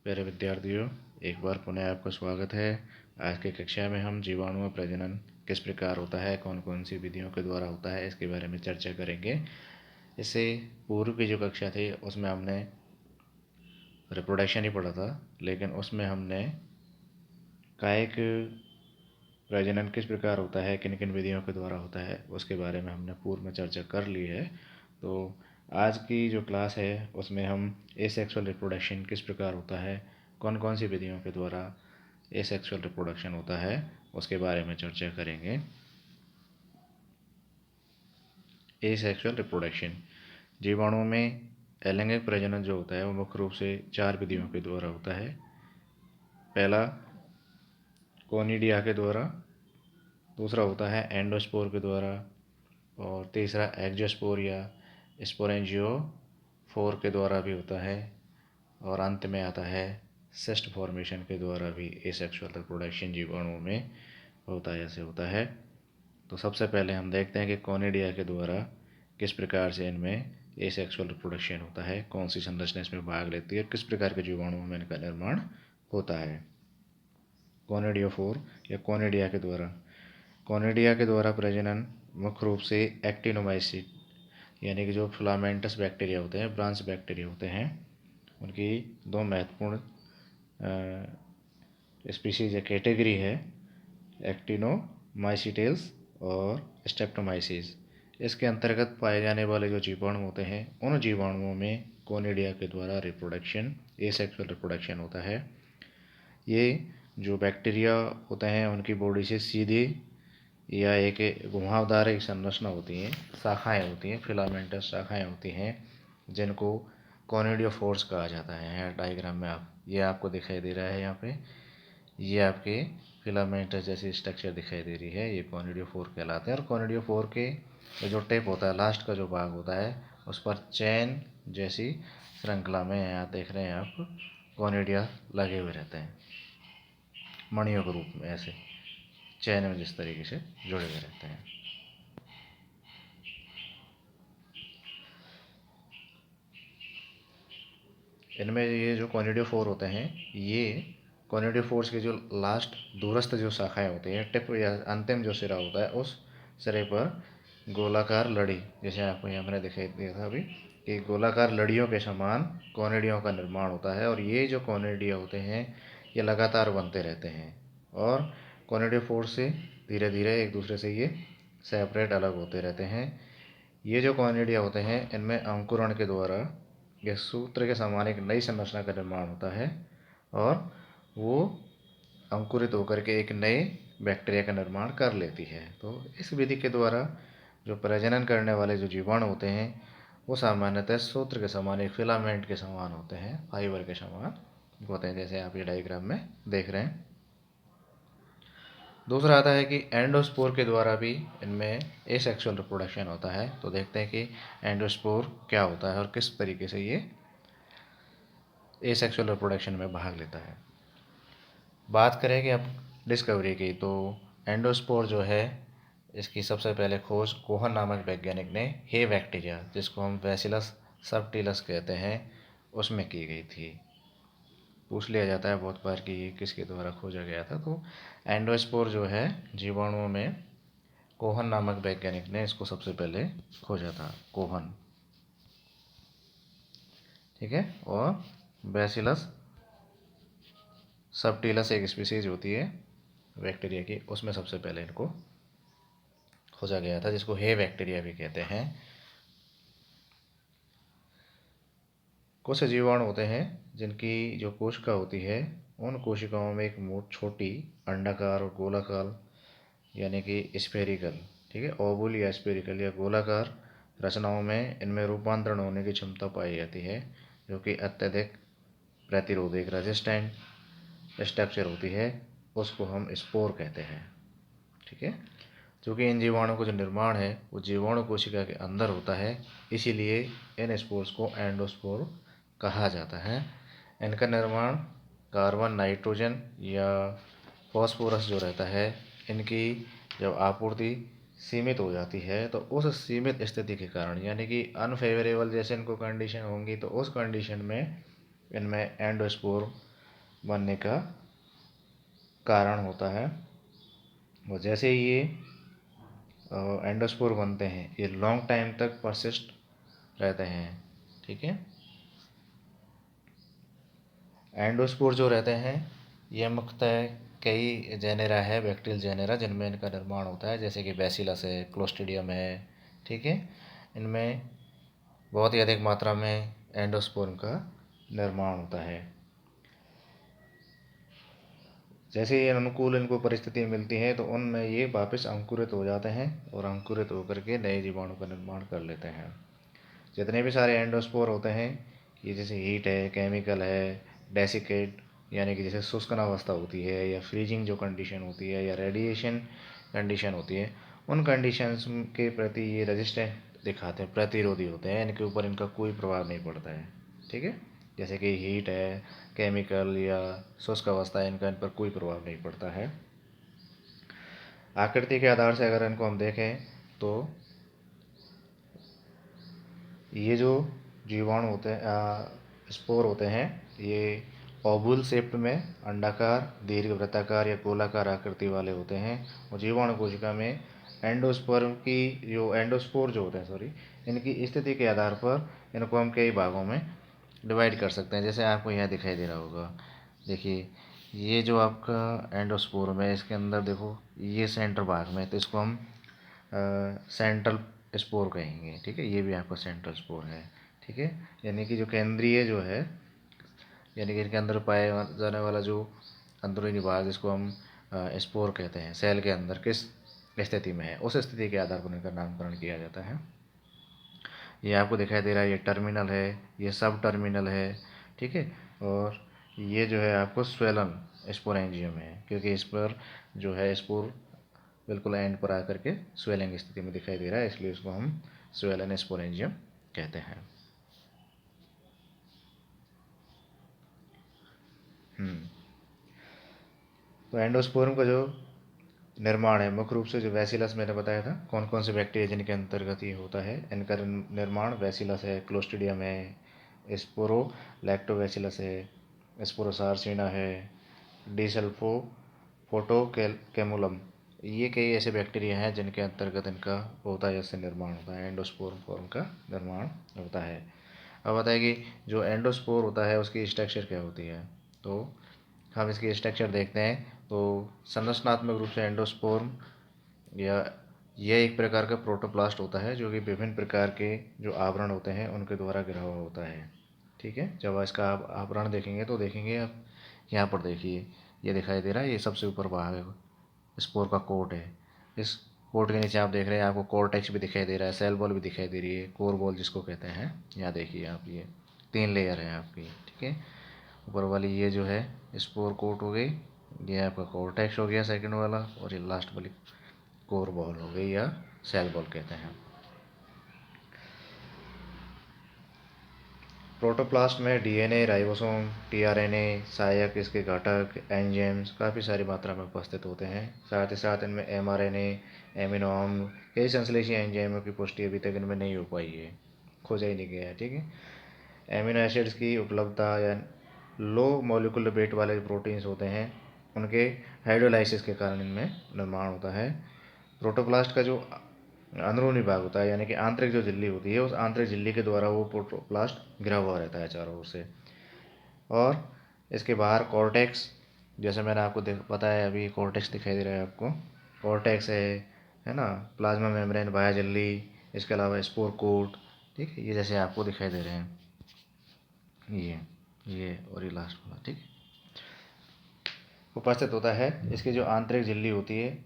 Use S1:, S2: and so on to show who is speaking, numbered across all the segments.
S1: प्यारे विद्यार्थियों, एक बार पुनः आपका स्वागत है। आज की कक्षा में हम जीवाणु प्रजनन किस प्रकार होता है, कौन कौन सी विधियों के द्वारा होता है, इसके बारे में चर्चा करेंगे। इससे पूर्व की जो कक्षा थी उसमें हमने रिप्रोडक्शन ही पढ़ा था, लेकिन उसमें हमने कायिक प्रजनन किस प्रकार होता है, किन किन विधियों के द्वारा होता है, उसके बारे में हमने पूर्व में चर्चा कर ली है। तो आज की जो क्लास है उसमें हम एसेक्सुअल रिप्रोडक्शन किस प्रकार होता है, कौन कौन सी विधियों के द्वारा एसेक्सुअल रिप्रोडक्शन होता है, उसके बारे में चर्चा करेंगे। एसेक्सुअल रिप्रोडक्शन जीवाणुओं में अलैंगिक प्रजनन जो होता है वो मुख्य रूप से 4 विधियों के द्वारा होता है। पहला कोनिडिया के द्वारा, दूसरा होता है एंडोस्पोर के द्वारा, और तीसरा एक्जोस्पोर या स्पोरेंजियोफोर के द्वारा भी होता है, और अंत में आता है सिस्ट फॉर्मेशन के द्वारा भी एसेक्सुअल रिप्रोडक्शन जीवाणुओं में होता है। ऐसे होता है। तो सबसे पहले हम देखते हैं कि कोनिडिया के द्वारा किस प्रकार से इनमें एसेक्सुअल रिप्रोडक्शन होता है, कौन सी संरचना इसमें भाग लेती है, किस प्रकार के जीवाणुओं में इनका निर्माण होता है। कोनिडियोफोर या कोनिडिया के द्वारा, कोनिडिया के द्वारा प्रजनन मुख्य रूप से एक्टिनोमाइसीट यानी कि जो फिलामेंटस बैक्टीरिया होते हैं, ब्रांच बैक्टीरिया होते हैं, उनकी दो महत्वपूर्ण स्पीशीज या कैटेगरी है, एक्टिनोमाइसीटेल्स और स्ट्रेप्टोमाइसीस। इसके अंतर्गत पाए जाने वाले जो जीवाणु होते हैं, उन जीवाणुओं में कोनिडिया के द्वारा रिप्रोडक्शन, एसेक्सुअल रिप्रोडक्शन होता है। ये जो बैक्टीरिया होते हैं उनकी बॉडी से सीधे या एक घुमावदार एक संरचना होती है, शाखाएं होती हैं, फिलामेंटस शाखाएं होती हैं, जिनको कोनिडियोफोर्स कहा जाता है। यहाँ डायग्राम में ये आपको दिखाई दे रहा है। यहाँ पे ये आपके फिलामेंटस जैसी स्ट्रक्चर दिखाई दे रही है, ये कोनिडियोफोर कहलाते हैं। और कोनिडियोफोर के जो टिप होता है, लास्ट का जो भाग होता है, उस पर चैन जैसी श्रृंखला में यहाँ देख रहे हैं आप, कोनिडिया लगे हुए रहते हैं, मणियों के रूप में ऐसे चैन में जिस तरीके से जुड़े हुए रहते हैं। इनमें ये जो कोनिडियोफोर होते हैं, ये कोनिडियोफोर्स के जो लास्ट दूरस्थ जो शाखाएं होती हैं, टिप या अंतिम जो सिरा होता है, उस सिरे पर गोलाकार लड़ी, जैसे आपको यहाँ मैंने दिखाई दिया था अभी, कि गोलाकार लड़ियों के समान कोनिडियों का निर्माण होता है। और ये जो कोनिडिया होते हैं ये लगातार बनते रहते हैं, और कोनिडियोफोर्स से धीरे धीरे एक दूसरे से ये सेपरेट अलग होते रहते हैं। ये जो कोनिडिया होते हैं इनमें अंकुरण के द्वारा यह सूत्र के समान एक नई संरचना का निर्माण होता है, और वो अंकुरित होकर के एक नए बैक्टीरिया का निर्माण कर लेती है। तो इस विधि के द्वारा जो प्रजनन करने वाले जो जीवाणु होते हैं वो सामान्यतः सूत्र के समान, एक फिलामेंट के समान होते हैं, फाइबर के समान होते हैं, जैसे आप ये डायग्राम में देख रहे हैं। दूसरा आता है कि एंडोस्पोर के द्वारा भी इनमें एसेक्सुअल रिप्रोडक्शन होता है। तो देखते हैं कि एंडोस्पोर क्या होता है और किस तरीके से ये एसेक्सुअल रिप्रोडक्शन में भाग लेता है। बात करें कि अब डिस्कवरी की, तो एंडोस्पोर जो है इसकी सबसे पहले खोज कोहन नामक वैज्ञानिक ने हे बैक्टीरिया, जिसको हम बैसिलस सबटिलस कहते हैं, उसमें की गई थी। पूछ लिया जाता है बहुत बार कि ये किसके द्वारा खोजा गया था। तो एंडोस्पोर जो है जीवाणुओं में कोहन नामक वैज्ञानिक ने इसको सबसे पहले खोजा था, कोहन, ठीक है। और बैसिलस सबटिलस एक स्पीसीज होती है बैक्टीरिया की, उसमें सबसे पहले इनको खोजा गया था, जिसको हे बैक्टीरिया भी कहते हैं। कुछ जीवाणु होते हैं जिनकी जो कोशिका होती है, उन कोशिकाओं में एक मोट छोटी अंडाकार और गोलाकार यानी कि स्फेरिकल, ठीक है, ओवल या स्फेरिकल या गोलाकार रचनाओं में इनमें रूपांतरण होने की क्षमता पाई जाती है, जो कि अत्यधिक प्रतिरोधी रेजिस्टेंट स्ट्रक्चर होती है, उसको हम स्पोर कहते हैं, ठीक है। क्योंकि इन जीवाणुओं का जो निर्माण है वो जीवाणु कोशिका के अंदर होता है, इसीलिए इन स्पोर्स को एंडोस्पोर कहा जाता है। इनका निर्माण कार्बन, नाइट्रोजन या फॉस्फोरस जो रहता है, इनकी जब आपूर्ति सीमित हो जाती है तो उस सीमित स्थिति के कारण, यानी कि अनफेवरेबल जैसे इनको कंडीशन होंगी, तो उस कंडीशन में इनमें एंडोस्पोर बनने का कारण होता है। और जैसे ही ये एंडोस्पोर बनते हैं, ये लॉन्ग टाइम तक परसिस्ट रहते हैं। ठीक है। एंडोस्पोर जो रहते हैं ये मुख्यतः कई जेनेरा है, बैक्टीरियल जेनेरा, जिनमें इनका निर्माण होता है, जैसे कि बैसिलस है, क्लोस्ट्रीडियम है। ठीक है। इनमें बहुत ही अधिक मात्रा में एंडोस्पोर्म का निर्माण होता है। जैसे ही अनुकूल इनको परिस्थिति मिलती है तो उनमें ये वापस अंकुरित हो जाते हैं और अंकुरित होकर के नए जीवाणु का निर्माण कर लेते हैं। जितने भी सारे एंडोस्पोर होते हैं, ये जैसे हीट है, केमिकल है, डेसिकेट यानी कि जैसे शुष्कन अवस्था होती है, या फ्रीजिंग जो कंडीशन होती है, या रेडिएशन कंडीशन होती है, उन कंडीशंस के प्रति ये रेजिस्टेंट दिखाते हैं, प्रतिरोधी होते हैं, इनके ऊपर इनका कोई प्रभाव नहीं पड़ता है। ठीक है। जैसे कि हीट है, केमिकल या शुष्क अवस्था है, इनका इन पर कोई प्रभाव नहीं पड़ता है। आकृति के आधार से अगर इनको हम देखें तो ये जो जीवाणु होते हैं, स्पोर होते हैं, ये ओवल शेप्ड में अंडाकार, दीर्घ वृत्ताकार या गोलाकार आकृति वाले होते हैं। और जीवाणु कोशिका में एंडोस्पर्म की जो एंडोस्पोर जो होते हैं, सॉरी, इनकी स्थिति के आधार पर इनको हम कई भागों में डिवाइड कर सकते हैं। जैसे आपको यहाँ दिखाई दे रहा होगा, देखिए ये जो आपका एंडोस्पोर्म है, इसके अंदर देखो ये सेंटर भाग में, तो इसको हम सेंट्रल स्पोर कहेंगे। ठीक है। ये भी आपका सेंट्रल स्पोर है। ठीक है। यानी कि जो केंद्रीय जो है, यानी कि इनके अंदर पाए जाने वाला जो अंदरूनी भाग, जिसको हम स्पोर कहते हैं, सेल के अंदर किस स्थिति में है, उस स्थिति के आधार पर इनका नामकरण किया जाता है। ये आपको दिखाई दे रहा है, ये टर्मिनल है, ये सब टर्मिनल है। ठीक है। और ये जो है आपको स्वेलन स्पोरेंजियम है, क्योंकि इस पर जो है स्पोर बिल्कुल एंड पर आकर के स्वेलिंग स्थिति में दिखाई दे रहा है, इसलिए इसको हम स्वेलन स्पोरेंजियम कहते हैं। तो एंडोस्पोर्म का जो निर्माण है, मुख्य रूप से जो बैसिलस मैंने बताया था, कौन कौन से बैक्टीरिया जिनके अंतर्गत ये होता है, इनका निर्माण बैसिलस है, क्लोस्ट्रीडियम है, स्पोरो लैक्टोबैसिलस है, स्पोरोसार्सिना है, डिसल्फो फोटोकेमुलम, ये कई ऐसे बैक्टीरिया हैं जिनके अंतर्गत इनका होता है, इससे निर्माण होता है, एंडोस्पोर्म फॉर्म का निर्माण होता है। अब बताइए कि जो एंडोस्पोर होता है उसकी स्ट्रक्चर क्या होती है। तो हम इसकी स्ट्रक्चर देखते हैं तो संरचनात्मक रूप से एंडोस्पोर्म या यह एक प्रकार का प्रोटोप्लास्ट होता है, जो कि विभिन्न प्रकार के जो आवरण होते हैं उनके द्वारा घिरा हुआ होता है। ठीक है। जब इसका आप आवरण देखेंगे तो देखेंगे आप यहाँ पर, देखिए ये दिखाई दे रहा है, ये सबसे ऊपर भाग है, स्पोर का कोट है। इस कोट के नीचे आप देख रहे हैं, आपको कोर्टेक्स भी दिखाई दे रहा है, सेल बॉल भी दिखाई दे रही है, कोर बॉल जिसको कहते हैं। यहाँ देखिए आप, ये 3 लेयर है आपकी। ठीक है। ऊपर वाली ये जो है स्पोर कोट हो गई, ये आपका कोर्टेक्स हो गया सेकंड वाला, और ये लास्ट वाली कोर बॉल हो गई या सेल बॉल कहते हैं। प्रोटोप्लास्ट में डीएनए, राइबोसोम, टीआरएनए, सहायक इसके घटक, एंजाइम्स काफ़ी सारी मात्रा में उपस्थित होते हैं। साथ ही साथ इनमें एमआरएनए, एमिनो अम्ल, कई संश्लेषीय एंजाइमों की पुष्टि अभी तक इनमें नहीं हो पाई है, खोजा ही नहीं गया है। ठीक है। एमिनो एसिड्स की उपलब्धता या लो मॉलिक्यूलर वेट वाले प्रोटीन्स होते हैं, उनके हाइड्रोलाइसिस के कारण इनमें निर्माण होता है। प्रोटोप्लास्ट का जो अंदरूनी भाग होता है, यानी कि आंतरिक जो झिल्ली होती है, उस आंतरिक झिल्ली के द्वारा वो प्रोटोप्लास्ट घिरा हुआ रहता है चारों ओर से। और इसके बाहर कॉर्टेक्स, जैसे मैंने आपको बताया अभी, कॉर्टेक्स दिखाई दे रहा है आपको, कॉर्टेक्स है ना, प्लाज्मा मेम्ब्रेन, बाह्य झिल्ली, इसके अलावा स्पोर कोट। ठीक है। ये जैसे आपको दिखाई दे रहे हैं, ये और ये लास्ट वाला। ठीक है। उपस्थित होता है। इसकी जो आंतरिक झिल्ली होती है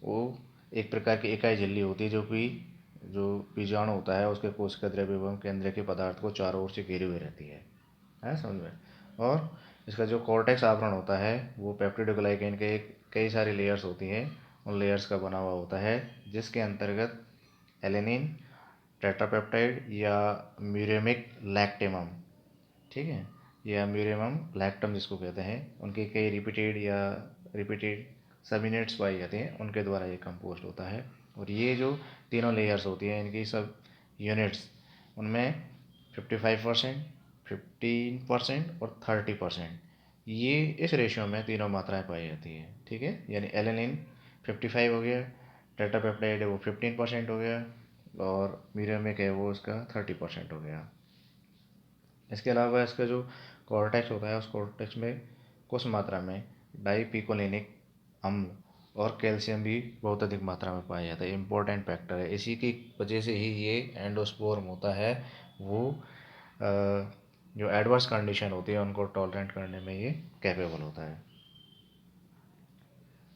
S1: वो एक प्रकार की इकाई झिल्ली होती है, जो बीजाणु होता है उसके कोशिका द्रव्य एवं केंद्र के पदार्थ को चारों ओर से घेरे हुए रहती है समझ में। और इसका जो कॉर्टेक्स आवरण होता है वो पेप्टिडोग्लाइकेन के कई सारी लेयर्स होती हैं, उन लेयर्स का बना हुआ होता है, जिसके अंतर्गत एलेनिन, टेट्रापेप्टाइड या म्यूरेमिक लैक्टेमम, ठीक है, या म्यूरेमम लैक्टम जिसको कहते हैं, उनके कई रिपीटेड सबयूनिट्स पाई जाती हैं, उनके द्वारा ये कंपोस्ट होता है। और ये जो तीनों लेयर्स होती हैं, इनकी सब यूनिट्स, उनमें 55%, 15% और 30% ये इस रेशियो में तीनों मात्राएं पाई जाती है, ठीक है। यानी एलेनिन 55 हो गया, टेट्रापेप्टाइड है वो 15% हो गया, और मीरियमिक है वो उसका 30% हो गया। इसके अलावा इसका जो कॉर्टेक्स होता है, उस कॉर्टेक्स में कुछ मात्रा में डाइपिकोलिनिक अम्ल और कैल्शियम भी बहुत अधिक मात्रा में पाया जाता है। इम्पोर्टेंट फैक्टर है, इसी की वजह से ही ये एंडोस्पोर्म होता है वो जो एडवर्स कंडीशन होती है उनको टॉलरेंट करने में ये कैपेबल होता है।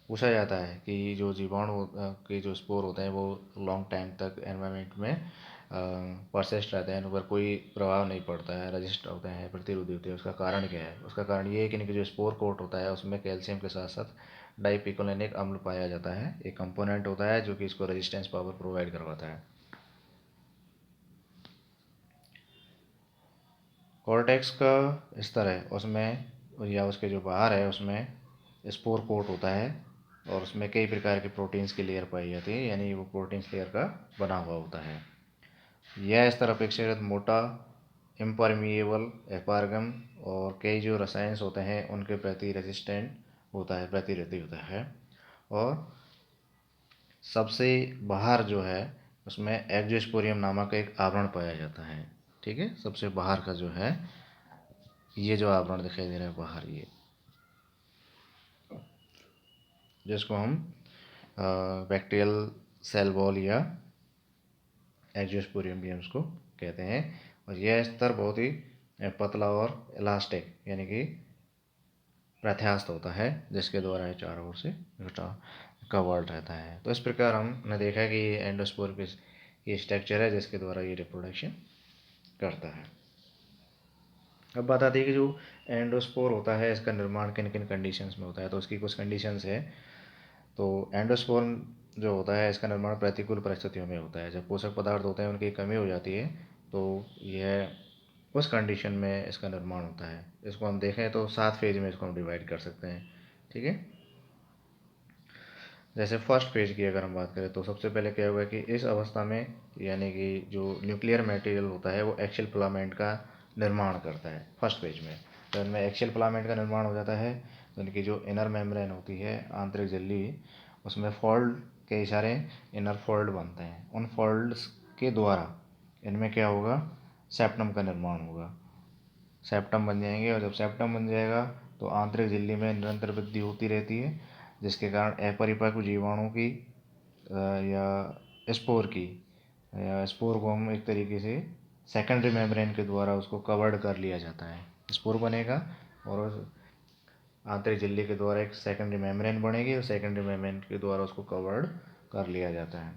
S1: पूछा जाता है कि जो जीवाणु के जो स्पोर होते हैं वो लॉन्ग टाइम तक एनवायरनमेंट में परसिस्ट रहते हैं, उन पर कोई प्रभाव नहीं पड़ता है, रजिस्ट होते हैं, प्रतिरोधी होते हैं। उसका कारण क्या है? उसका कारण ये है कि इनके जो स्पोर कोट होता है उसमें कैल्शियम के साथ साथ डाइपिकोलिनिक अम्ल पाया जाता है। एक कंपोनेंट होता है जो कि इसको रेजिस्टेंस पावर प्रोवाइड करवाता है। कॉर्टेक्स का स्तर है उसमें या उसके जो बाहर है उसमें स्पोर कोट होता है, और उसमें कई प्रकार के प्रोटीन्स की लेयर पाई जाती है, यानी वो प्रोटीन्स लेयर का बना हुआ होता है। यह स्तर अपेक्षाकृत मोटा, इम्परमिएबल, एपारगम और कई जो रसायन होते हैं उनके प्रति रेजिस्टेंट होता है, प्रतिरोधी होता है। और सबसे बाहर जो है उसमें एक्जोस्पोरियम नामक एक आवरण पाया जाता है, ठीक है। सबसे बाहर का जो है ये जो आवरण दिखाई दे रहा है बाहर, ये जिसको हम बैक्टीरियल सेल वॉल या एंजियोस्पोरियम भी हम उसको कहते हैं। और यह स्तर बहुत ही पतला और इलास्टिक यानी कि प्रत्यास्थ होता है, जिसके द्वारा ये चारों ओर से कवर्ड रहता है। तो इस प्रकार हमने देखा कि ये एंडोस्पोर की स्ट्रक्चर है जिसके द्वारा ये रिप्रोडक्शन करता है। अब बात आती है कि जो एंडोस्पोर होता है इसका निर्माण किन किन कंडीशंस में होता है। तो उसकी कुछ कंडीशंस है। तो एंडोस्पोर जो होता है इसका निर्माण प्रतिकूल परिस्थितियों में होता है। जब पोषक पदार्थ होते हैं उनकी कमी हो जाती है तो यह उस कंडीशन में इसका निर्माण होता है। इसको हम देखें तो 7 फेज में इसको हम डिवाइड कर सकते हैं, ठीक है। जैसे फर्स्ट फेज की अगर हम बात करें तो सबसे पहले क्या होगा कि इस अवस्था में यानी कि जो न्यूक्लियर मटेरियल होता है वो एक्सियल फिलामेंट का निर्माण करता है फर्स्ट फेज में। तो इनमें एक्सियल फिलामेंट का निर्माण हो जाता है, तो इनकी जो इनर मेम्ब्रेन होती है, आंतरिक झिल्ली, उसमें फोल्ड कई सारे इनर फोल्ड बनते हैं। उन फोल्ड्स के द्वारा इनमें क्या होगा, सेप्टम का निर्माण होगा। सेप्टम बन जाएंगे, और जब सेप्टम बन जाएगा तो आंतरिक झिल्ली में निरंतर वृद्धि होती रहती है, जिसके कारण अपरिपक्व जीवाणु की या स्पोर की या स्पोर को हम एक तरीके से सेकेंडरी मेम्ब्रेन के द्वारा उसको कवर्ड कर लिया जाता है। स्पोर बनेगा और आंतरिक झिल्ली के द्वारा एक सेकेंडरी मेम्ब्रेन बनेगी, और सेकेंडरी मेम्ब्रेन के द्वारा उसको कवर्ड कर लिया जाता है।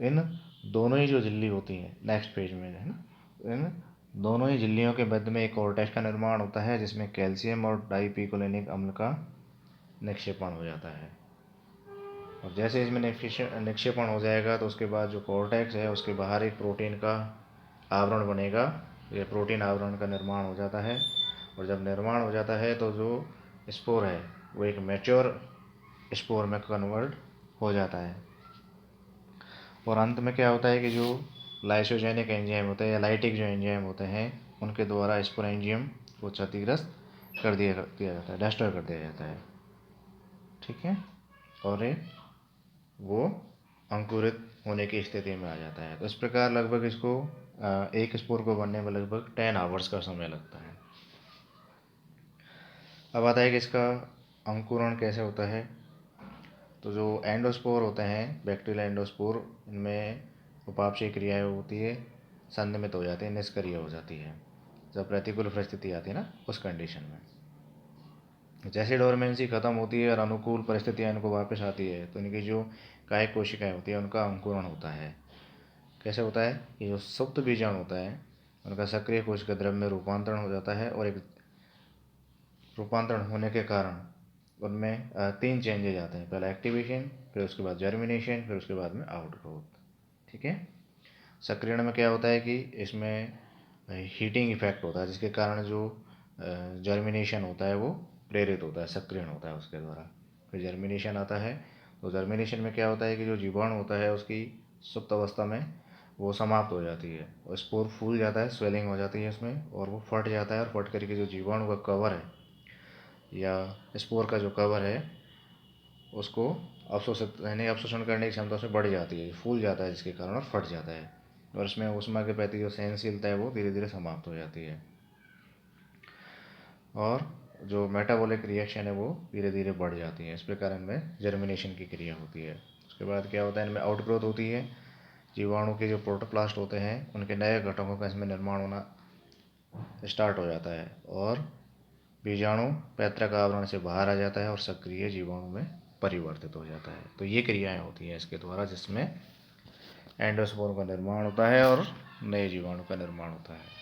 S1: इन दोनों ही जो झिल्ली होती हैं नेक्स्ट पेज में है ना, इन दोनों ही झिल्लियों के मध्य में एक कॉर्टेक्स का निर्माण होता है जिसमें कैल्शियम और डाइपिकोलिनिक अम्ल का निक्षेपण हो जाता है। और जैसे इसमें निक्षेपण हो जाएगा तो उसके बाद जो कॉर्टेक्स है उसके बाहर एक प्रोटीन का आवरण बनेगा। ये प्रोटीन आवरण का निर्माण हो जाता है, और जब निर्माण हो जाता है तो जो स्पोर है वो एक मैच्योर स्पोर में कन्वर्ट हो जाता है। और अंत में क्या होता है कि जो लाइसोजेनिक एंजाइम होते हैं या लाइटिक जो एंजाइम होते हैं उनके द्वारा स्पोरेंजियम को क्षतिग्रस्त कर दिया जाता है, डिस्ट्रॉय कर दिया जाता है, ठीक है। और ये वो अंकुरित होने की स्थिति में आ जाता है। तो इस प्रकार लगभग इसको एक स्पोर को बनने में लगभग 10 आवर्स का समय लगता है। अब आता है कि इसका अंकुरण कैसे होता है। तो जो एंडोस्पोर होते हैं, बैक्टीरियल एंडोस्पोर, इनमें उपापचयी क्रियाएँ होती है, संदमित हो जाती है, निष्क्रिय हो जाती है जब प्रतिकूल परिस्थिति आती है ना, उस कंडीशन में। जैसे डोरमेंसी खत्म होती है और अनुकूल परिस्थितियाँ इनको वापस आती है तो इनकी जो कायिक कोशिकाएँ होती हैं उनका अंकुरण होता है। कैसे होता है कि जो सुप्त बीजाणु होता है उनका सक्रिय कोशिका द्रव्य में रूपांतरण हो जाता है, और एक रूपांतरण होने के कारण उनमें 3 चेंजेज आते हैं। पहला एक्टिवेशन, फिर उसके बाद जर्मिनेशन, फिर उसके बाद में आउटग्रोथ, ठीक है। सक्रियण में क्या होता है कि इसमें हीटिंग इफेक्ट होता है जिसके कारण जो जर्मिनेशन होता है वो प्रेरित होता है, सक्रियण होता है उसके द्वारा। फिर जर्मिनेशन आता है, तो जर्मिनेशन में क्या होता है कि जो जीवाणु होता है उसकी सुप्त अवस्था में वो समाप्त हो जाती है, और स्पोर फूल जाता है, स्वेलिंग हो जाती है इसमें, और वो फट जाता है, और फट करके जो जीवाणु का कवर है या स्पोर का जो कवर है उसको अवशोषित यानी अवशोषण करने की क्षमता उसमें बढ़ जाती है, फूल जाता है जिसके कारण और फट जाता है, और उसमें ऊष्मा के प्रति जो सहनशीलता है वो धीरे धीरे समाप्त हो जाती है, और जो मेटाबॉलिक रिएक्शन है वो धीरे धीरे बढ़ जाती है। इस प्रकार इनमें जर्मिनेशन की क्रिया होती है। उसके बाद क्या होता है, इनमें आउटग्रोथ होती है। जीवाणु के जो प्रोटोप्लास्ट होते हैं उनके नए घटकों का इसमें निर्माण होना स्टार्ट हो जाता है, और बीजाणु पैतृक आवरण से बाहर आ जाता है और सक्रिय जीवाणु में परिवर्तित हो जाता है। तो ये क्रियाएं होती हैं इसके द्वारा, जिसमें एंडोस्पोर का निर्माण होता है और नए जीवाणु का निर्माण होता है।